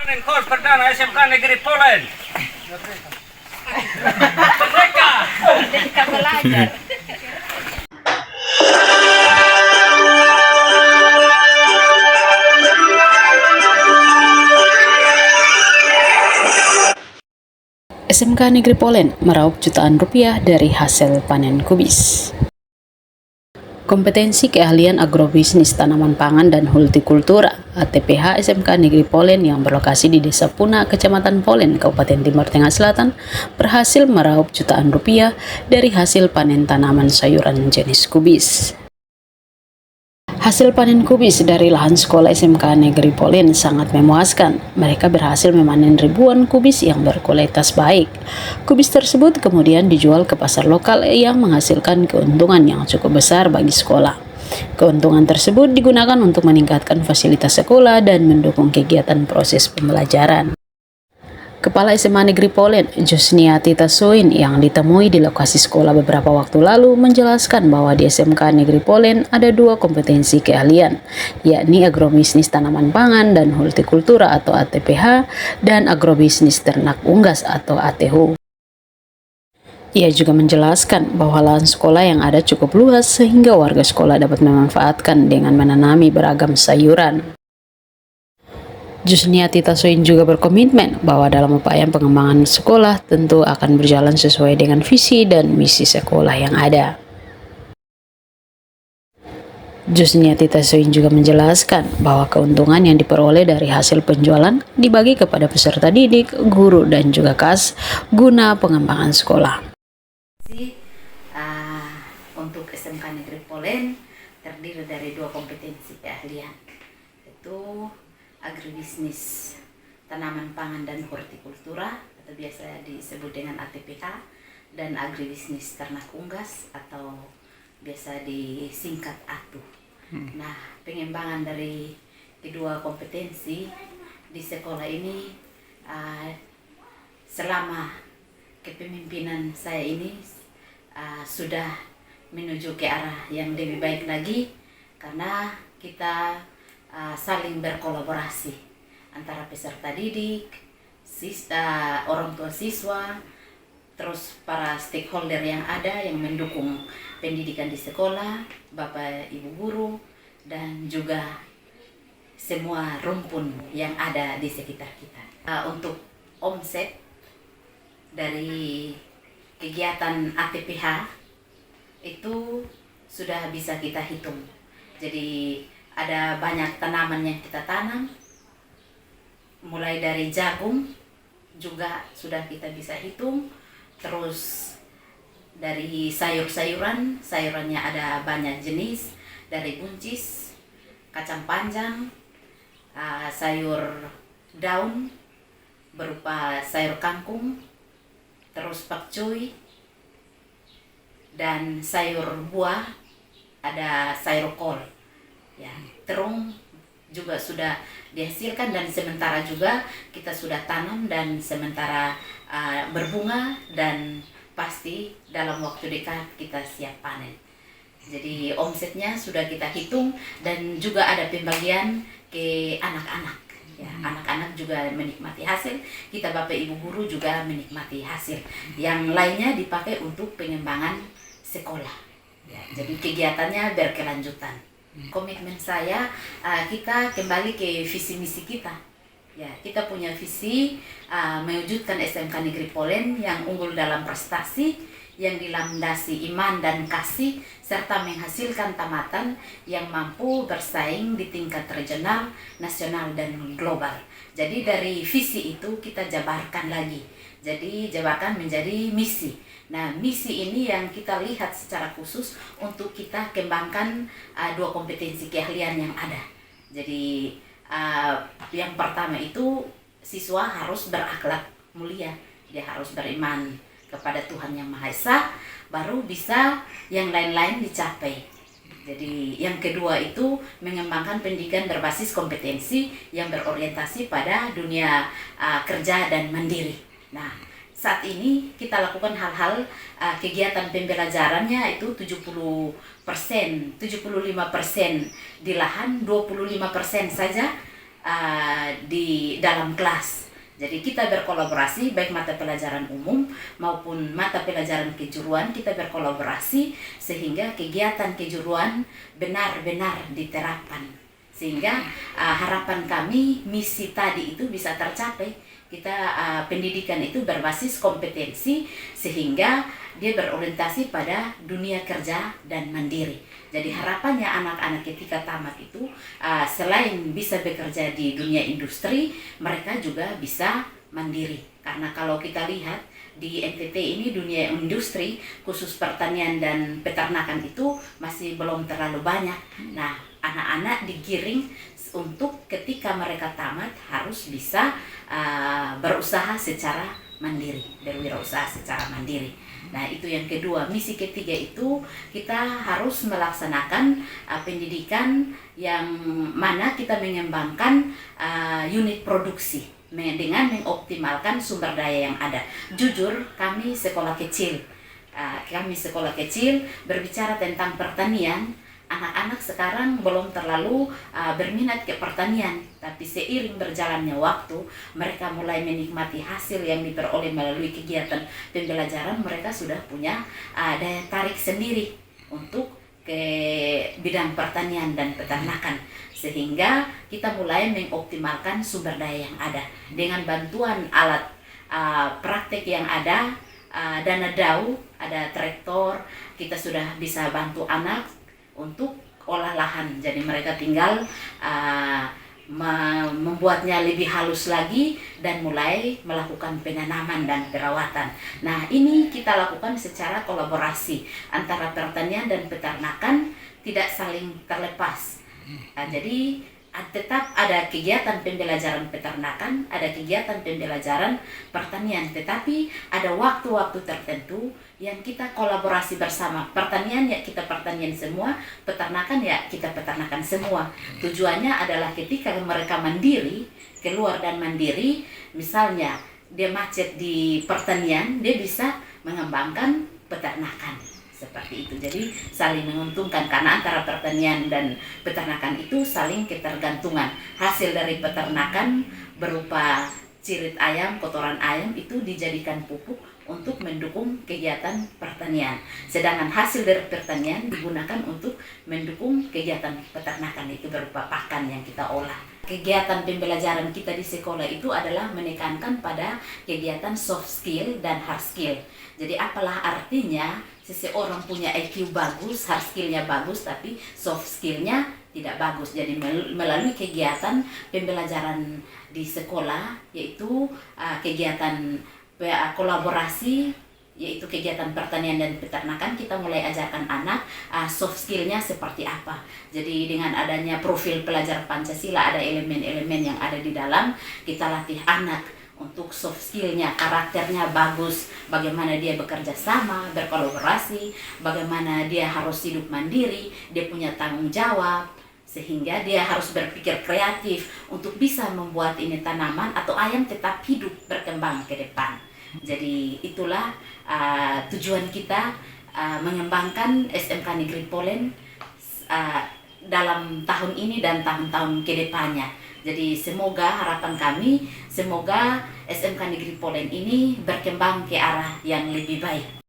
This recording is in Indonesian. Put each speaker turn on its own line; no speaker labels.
Panen kos perdana SMK Negeri Polen. Merdeka.
Merdeka belajar.
SMK Negeri Polen meraup jutaan rupiah dari hasil panen kubis. Kompetensi keahlian agrobisnis tanaman pangan dan hortikultura ATPH SMK Negeri Polen yang berlokasi di Desa Puna, Kecamatan Polen, Kabupaten Timur Tengah Selatan berhasil meraup jutaan rupiah dari hasil panen tanaman sayuran jenis kubis. Hasil panen kubis dari lahan sekolah SMK Negeri Polen sangat memuaskan. Mereka berhasil memanen ribuan kubis yang berkualitas baik. Kubis tersebut kemudian dijual ke pasar lokal yang menghasilkan keuntungan yang cukup besar bagi sekolah. Keuntungan tersebut digunakan untuk meningkatkan fasilitas sekolah dan mendukung kegiatan proses pembelajaran. Kepala SMA Negeri Polen, Jusniati Tasoin, yang ditemui di lokasi sekolah beberapa waktu lalu menjelaskan bahwa di SMK Negeri Polen ada dua kompetensi keahlian, yakni agrobisnis tanaman pangan dan hortikultura atau ATPH dan agrobisnis ternak unggas atau ATH. Ia juga menjelaskan bahwa lahan sekolah yang ada cukup luas sehingga warga sekolah dapat memanfaatkan dengan menanami beragam sayuran. Jusniati Tasoin juga berkomitmen bahwa dalam upaya pengembangan sekolah tentu akan berjalan sesuai dengan visi dan misi sekolah yang ada. Jusniati Tasoin juga menjelaskan bahwa keuntungan yang diperoleh dari hasil penjualan dibagi kepada peserta didik, guru, dan juga kas guna pengembangan sekolah.
Untuk SMK Negeri Polen terdiri dari dua kompetensi keahlian, yaitu agribisnis tanaman pangan dan hortikultura atau biasa disebut dengan ATPH, dan agribisnis ternak unggas atau biasa disingkat ATU. Nah, pengembangan dari kedua kompetensi di sekolah ini selama kepemimpinan saya ini sudah menuju ke arah yang lebih baik lagi, karena kita saling berkolaborasi antara peserta didik, orang tua siswa, terus para stakeholder yang ada yang mendukung pendidikan di sekolah, Bapak Ibu guru, dan juga semua rumpun yang ada di sekitar kita. Untuk omset dari kegiatan ATPH itu sudah bisa kita hitung. Jadi ada banyak tanaman yang kita tanam, mulai dari jagung juga sudah kita bisa hitung, terus dari sayurannya ada banyak jenis, dari buncis, kacang panjang, sayur daun berupa sayur kangkung, terus pakcoy, dan sayur buah ada sayur kol. Ya, terung juga sudah dihasilkan, dan sementara juga kita sudah tanam dan sementara berbunga, dan pasti dalam waktu dekat kita siap panen. Jadi omsetnya sudah kita hitung, dan juga ada pembagian ke anak-anak. Ya, anak-anak juga menikmati hasil, kita Bapak Ibu guru juga menikmati hasil. Yang lainnya dipakai untuk pengembangan sekolah. Ya, jadi kegiatannya berkelanjutan. Komitmen saya, kita kembali ke visi misi kita. Ya, kita punya visi mewujudkan SMK Negeri Polen yang unggul dalam prestasi, yang dilandasi iman dan kasih, serta menghasilkan tamatan yang mampu bersaing di tingkat regional, nasional, dan global. Jadi dari visi itu kita jabarkan lagi. Jadi jabarkan menjadi misi. Nah, misi ini yang kita lihat secara khusus untuk kita kembangkan dua kompetensi keahlian yang ada. Jadi yang pertama itu siswa harus berakhlak mulia, dia harus beriman kepada Tuhan Yang Maha Esa, baru bisa yang lain-lain dicapai. Jadi yang kedua itu mengembangkan pendidikan berbasis kompetensi yang berorientasi pada dunia kerja dan mandiri. Nah, saat ini kita lakukan hal-hal kegiatan pembelajarannya itu 70%, 75% di lahan, 25% saja di dalam kelas. Jadi kita berkolaborasi baik mata pelajaran umum maupun mata pelajaran kejuruan, kita berkolaborasi sehingga kegiatan kejuruan benar-benar diterapkan. Sehingga harapan kami misi tadi itu bisa tercapai. Kita pendidikan itu berbasis kompetensi sehingga dia berorientasi pada dunia kerja dan mandiri. Jadi harapannya anak-anak ketika tamat itu selain bisa bekerja di dunia industri, mereka juga bisa mandiri. Karena kalau kita lihat di NTT ini dunia industri khusus pertanian dan peternakan itu masih belum terlalu banyak. Nah, anak-anak digiring untuk ketika mereka tamat harus bisa berusaha secara mandiri, berwirausaha secara mandiri. Nah, itu yang kedua. Misi ketiga itu kita harus melaksanakan pendidikan yang mana kita mengembangkan unit produksi dengan mengoptimalkan sumber daya yang ada. Jujur, kami sekolah kecil berbicara tentang pertanian. Anak-anak sekarang belum terlalu berminat ke pertanian, tapi seiring berjalannya waktu, mereka mulai menikmati hasil yang diperoleh melalui kegiatan pembelajaran. Mereka sudah punya daya tarik sendiri untuk ke bidang pertanian dan peternakan, sehingga kita mulai mengoptimalkan sumber daya yang ada dengan bantuan alat praktek yang ada, dana DAU, ada traktor. Kita sudah bisa bantu anak untuk olah lahan, jadi mereka tinggal membuatnya lebih halus lagi dan mulai melakukan penanaman dan perawatan. Nah, ini kita lakukan secara kolaborasi antara pertanian dan peternakan, tidak saling terlepas. Jadi tetap ada kegiatan pembelajaran peternakan, ada kegiatan pembelajaran pertanian, tetapi ada waktu-waktu tertentu yang kita kolaborasi bersama. Pertanian ya kita pertanian semua, peternakan ya kita peternakan semua. Tujuannya adalah ketika mereka mandiri, keluar dan mandiri, misalnya dia macet di pertanian, dia bisa mengembangkan peternakan. Seperti itu. Jadi saling menguntungkan karena antara pertanian dan peternakan itu saling ketergantungan. Hasil dari peternakan berupa cirit ayam, kotoran ayam itu dijadikan pupuk untuk mendukung kegiatan pertanian. Sedangkan hasil dari pertanian digunakan untuk mendukung kegiatan peternakan, itu berupa pakan yang kita olah. Kegiatan pembelajaran kita di sekolah itu adalah menekankan pada kegiatan soft skill dan hard skill. Jadi apalah artinya seseorang punya IQ bagus, hard skillnya bagus, tapi soft skillnya tidak bagus. Jadi melalui kegiatan pembelajaran di sekolah, yaitu kegiatan kolaborasi, yaitu kegiatan pertanian dan peternakan, kita mulai ajarkan anak soft skillnya seperti apa. Jadi dengan adanya profil pelajar Pancasila, ada elemen-elemen yang ada di dalam, kita latih anak untuk soft skillnya, karakternya bagus, bagaimana dia bekerja sama, berkolaborasi, bagaimana dia harus hidup mandiri, dia punya tanggung jawab, sehingga dia harus berpikir kreatif untuk bisa membuat ini tanaman atau ayam tetap hidup, berkembang ke depan. Jadi itulah tujuan kita mengembangkan SMK Negeri Polen dalam tahun ini dan tahun-tahun ke depannya. Jadi semoga harapan kami, semoga SMK Negeri Polen ini berkembang ke arah yang lebih baik.